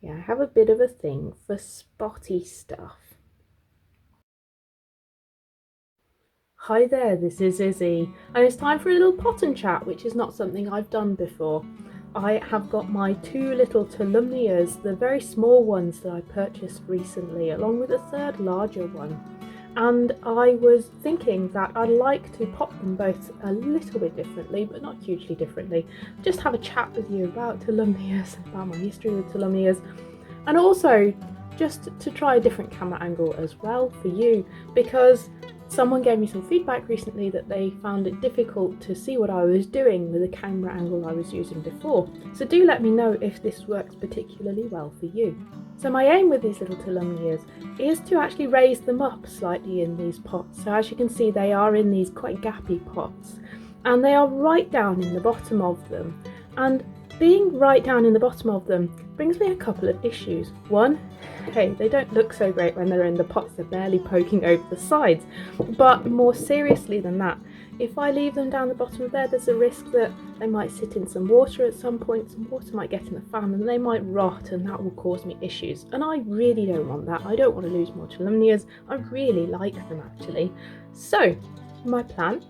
Yeah, I have a bit of a thing for spotty stuff. Hi there, this is Izzy, and it's time for a little pot and chat, which is not something I've done before. I have got my two little Tolumnias, the very small ones that I purchased recently, along with a third larger one. And I was thinking that I'd like to pot them both a little bit differently, but not hugely differently. Just have a chat with you about Tolumnias, about my history with Tolumnias, and also just to try a different camera angle as well for you, because someone gave me some feedback recently that they found it difficult to see what I was doing with the camera angle I was using before. So do let me know if this works particularly well for you. So my aim with these little Tolumnias is to actually raise them up slightly in these pots. So as you can see, they are in these quite gappy pots, and they are right down in the bottom of them. And being right down in the bottom of them brings me a couple of issues. One, hey, they don't look so great when they're in the pots, they're barely poking over the sides. But more seriously than that, if I leave them down the bottom of there, there's a risk that they might sit in some water at some point, some water might get in the fan and they might rot, and that will cause me issues. And I really don't want that. I don't want to lose more Tolumnias. I really like them actually. So my plan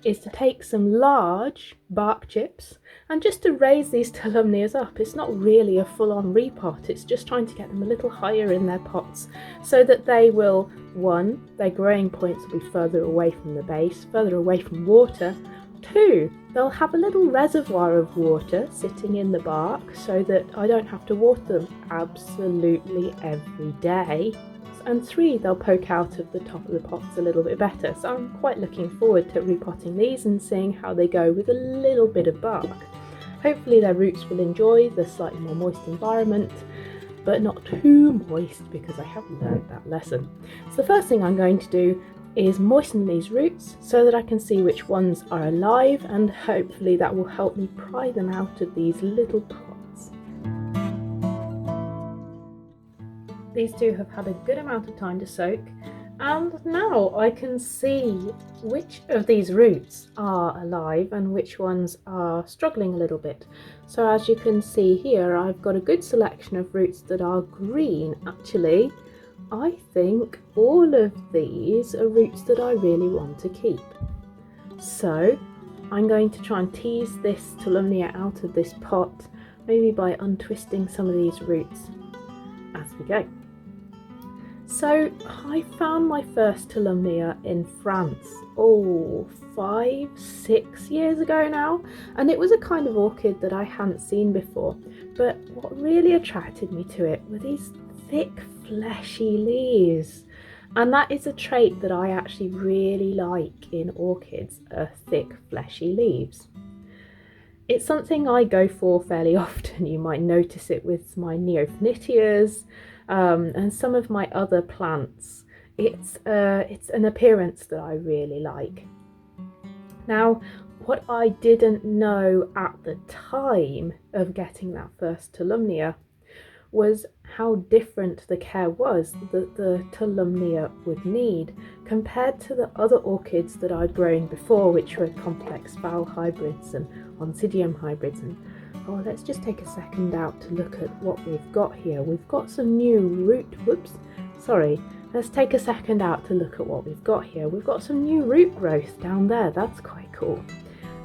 is to take some large bark chips and just to raise these Tolumnias up. It's not really a full-on repot, it's just trying to get them a little higher in their pots so that they will, one, their growing points will be further away from the base, further away from water. Two, they'll have a little reservoir of water sitting in the bark so that I don't have to water them absolutely every day. And three, they'll poke out of the top of the pots a little bit better. So I'm quite looking forward to repotting these and seeing how they go with a little bit of bark. Hopefully their roots will enjoy the slightly more moist environment, but not too moist, because I have learned that lesson. So the first thing I'm going to do is moisten these roots so that I can see which ones are alive, and hopefully that will help me pry them out of these little pots. These two have had a good amount of time to soak, and now I can see which of these roots are alive and which ones are struggling a little bit. So as you can see here, I've got a good selection of roots that are green. Actually, I think all of these are roots that I really want to keep. So I'm going to try and tease this Tolumnia out of this pot, maybe by untwisting some of these roots as we go. So I found my first Tolumnia in France, 5-6 years ago now, and it was a kind of orchid that I hadn't seen before. But what really attracted me to it were these thick, fleshy leaves. And that is a trait that I actually really like in orchids, thick, fleshy leaves. It's something I go for fairly often. You might notice it with my Neophanitias, and some of my other plants. It's an appearance that I really like. Now, what I didn't know at the time of getting that first Tolumnia was how different the care was that the Tolumnia would need compared to the other orchids that I'd grown before, which were complex vowel hybrids and oncidium hybrids. And let's just take a second out to look at what we've got here. We've got some new let's take a second out to look at what we've got here. We've got some new root growth down there. That's quite cool.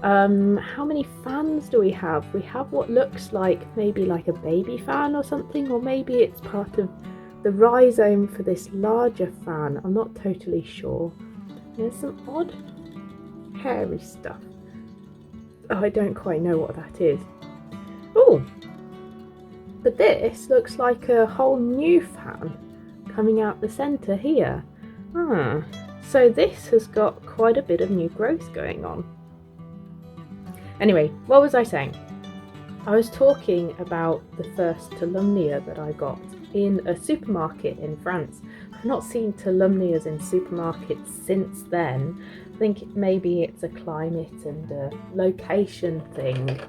How many fans do we have? We have what looks like maybe like a baby fan or something, or maybe it's part of the rhizome for this larger fan. I'm not totally sure. There's some odd hairy stuff. I don't quite know what that is. Oh, but this looks like a whole new fan coming out the centre here. So this has got quite a bit of new growth going on. Anyway, what was I saying? I was talking about the first Tolumnia that I got in a supermarket in France. I've not seen Tolumnias in supermarkets since then. I think maybe it's a climate and a location thing.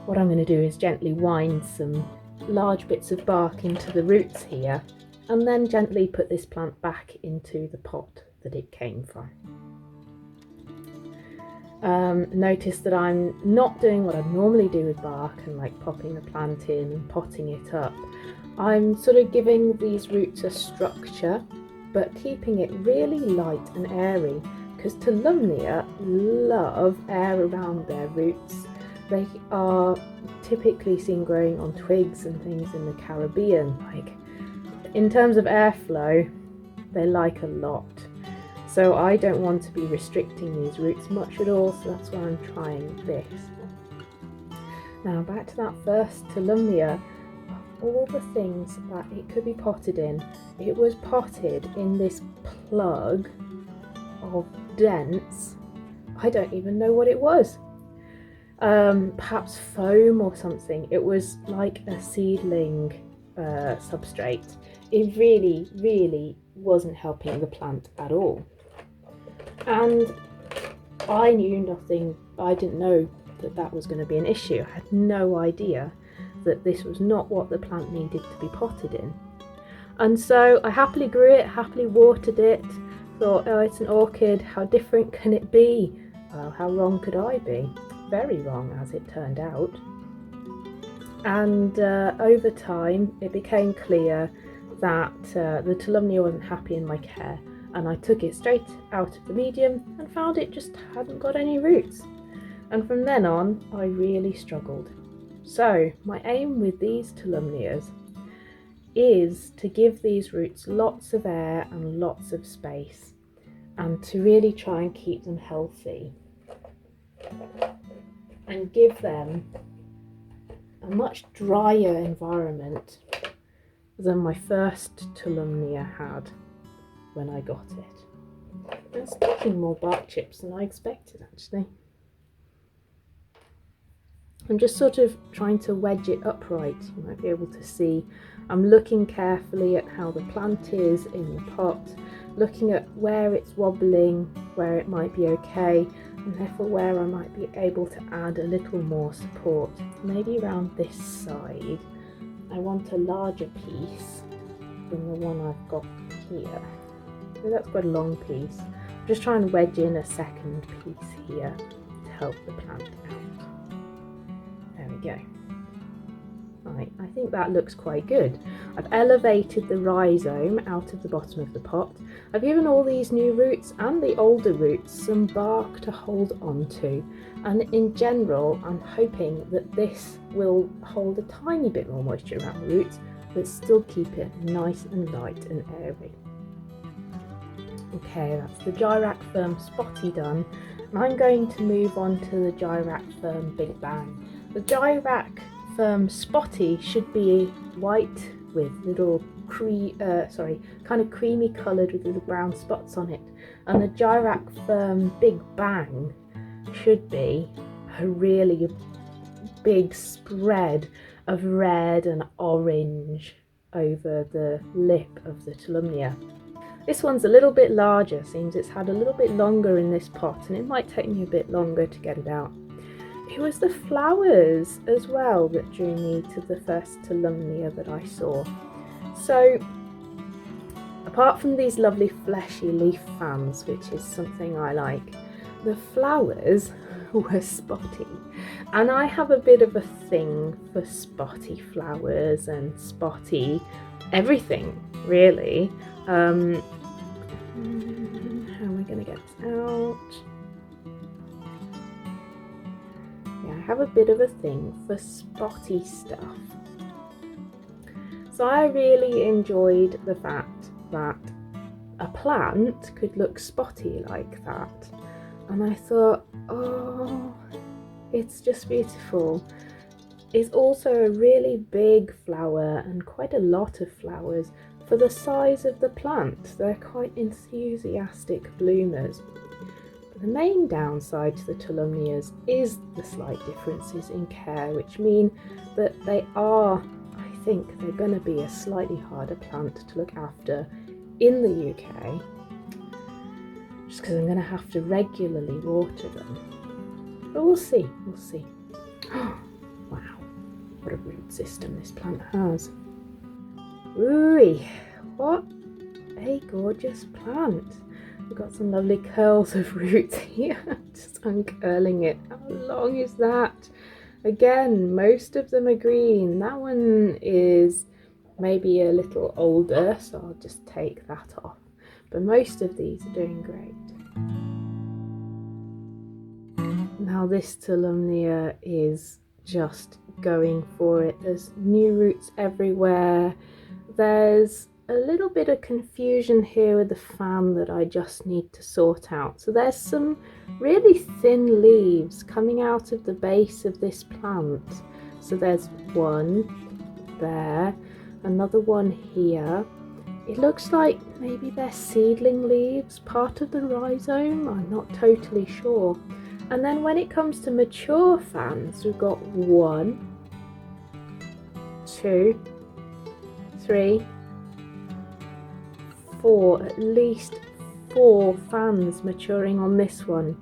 What I'm going to do is gently wind some large bits of bark into the roots here, and then gently put this plant back into the pot that it came from. Notice that I'm not doing what I normally do with bark and like popping the plant in and potting it up. I'm sort of giving these roots a structure, but keeping it really light and airy, because Tolumnia love air around their roots. They are typically seen growing on twigs and things in the Caribbean. Like, in terms of airflow, they like a lot. So I don't want to be restricting these roots much at all, so that's why I'm trying this. Now back to that first Tolumnia. Of all the things that it could be potted in, it was potted in this plug of dense, I don't even know what it was. Perhaps foam or something. It was like a seedling substrate. It really wasn't helping the plant at all. And I knew nothing, I didn't know that that was going to be an issue. I had no idea that this was not what the plant needed to be potted in. And so I happily grew it, happily watered it, thought, oh, it's an orchid, how different can it be? Well, how wrong could I be? Very wrong, as it turned out. And over time it became clear that the Tolumnia wasn't happy in my care, and I took it straight out of the medium and found it just hadn't got any roots. And from then on I really struggled. So my aim with these Tolumnias is to give these roots lots of air and lots of space, and to really try and keep them healthy and give them a much drier environment than my first Tolumnia had when I got it. It's taking more bark chips than I expected, actually. I'm just sort of trying to wedge it upright. You might be able to see I'm looking carefully at how the plant is in the pot, looking at where it's wobbling, where it might be okay, and therefore where I might be able to add a little more support. Maybe around this side. I want a larger piece than the one I've got here. So that's quite a long piece. I'm just trying to wedge in a second piece here to help the plant out. There we go. Right, I think that looks quite good. I've elevated the rhizome out of the bottom of the pot. I've given all these new roots and the older roots some bark to hold on to, and in general I'm hoping that this will hold a tiny bit more moisture around the roots but still keep it nice and light and airy. Okay, that's the Jairak Firm Spotty done, and I'm going to move on to the Jairak Firm Big Bang. The Jairak Firm Spotty should be white with little kind of creamy coloured with little brown spots on it, and the Jairak Firm Big Bang should be a really big spread of red and orange over the lip of the Tolumnia. This one's a little bit larger, seems it's had a little bit longer in this pot, and it might take me a bit longer to get it out. It was the flowers as well that drew me to the first Tolumnia that I saw. So apart from these lovely fleshy leaf fans, which is something I like, the flowers were spotty, and I have a bit of a thing for spotty flowers and spotty everything, really. How am I going to get this out? Yeah, I have a bit of a thing for spotty stuff. So I really enjoyed the fact that a plant could look spotty like that, and I thought, oh, it's just beautiful. It's also a really big flower and quite a lot of flowers for the size of the plant. They're quite enthusiastic bloomers. But the main downside to the Tolumnias is the slight differences in care, which mean that they are, I think they're going to be a slightly harder plant to look after in the UK, just because I'm going to have to regularly water them. But we'll see, we'll see. Wow, what a root system this plant has. Ooh, what a gorgeous plant. We've got some lovely curls of roots here, just uncurling it. How long is that? Again, most of them are green. That one is maybe a little older, so I'll just take that off. But most of these are doing great. Now this Tolumnia is just going for it. There's new roots everywhere. There's a little bit of confusion here with the fan that I just need to sort out. So there's some really thin leaves coming out of the base of this plant. So there's one there, another one here. It looks like maybe they're seedling leaves, part of the rhizome, I'm not totally sure. And then when it comes to mature fans, we've got 1, 2, 3, 4, at least 4 fans maturing on this one.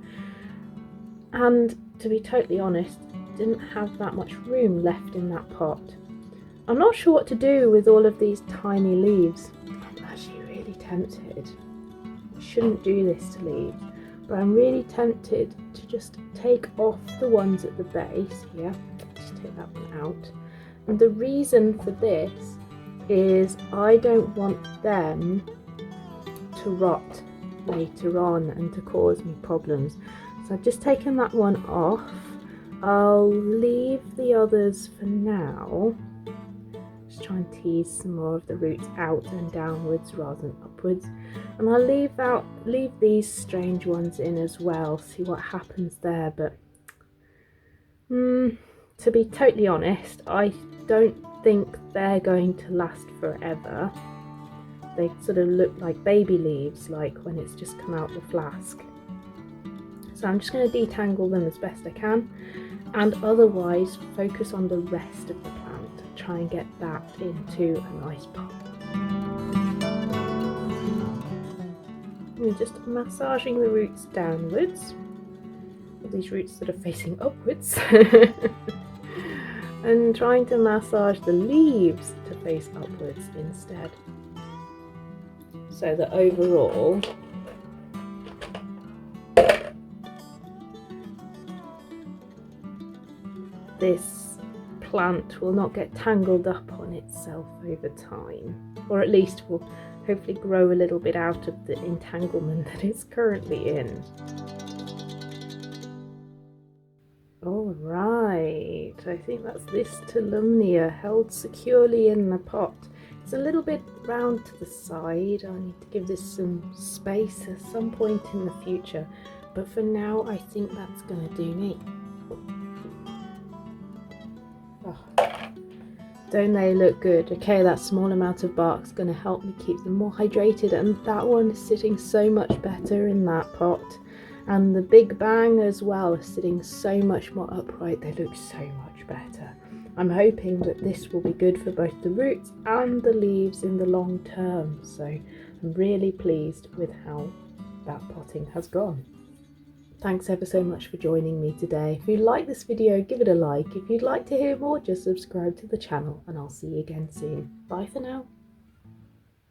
And to be totally honest, didn't have that much room left in that pot. I'm not sure what to do with all of these tiny leaves. I'm actually really tempted. I shouldn't do this to leaves, but I'm really tempted to just take off the ones at the base here. Just take that one out. And the reason for this is I don't want them to rot later on and to cause me problems. So I've just taken that one off. I'll leave the others for now. Just try and tease some more of the roots out and downwards rather than upwards. And I'll leave these strange ones in as well, see what happens there. But to be totally honest, I don't think they're going to last forever. They sort of look like baby leaves, like when it's just come out the flask. So I'm just going to detangle them as best I can, and otherwise focus on the rest of the plant, try and get that into a nice pot. I'm just massaging the roots downwards, all these roots that are facing upwards, and trying to massage the leaves to face upwards instead, so that overall this plant will not get tangled up on itself over time, or at least will hopefully grow a little bit out of the entanglement that it's currently in. Alright, I think that's this Tolumnia held securely in the pot. It's a little bit round to the side. I need to give this some space at some point in the future, but for now I think that's going to do me. Don't they look good? Okay, that small amount of bark is going to help me keep them more hydrated, and that one is sitting so much better in that pot. And the Big Bang as well is sitting so much more upright. They look so much better. I'm hoping that this will be good for both the roots and the leaves in the long term. So I'm really pleased with how that potting has gone. Thanks ever so much for joining me today. If you like this video, give it a like. If you'd like to hear more, just subscribe to the channel, and I'll see you again soon. Bye for now.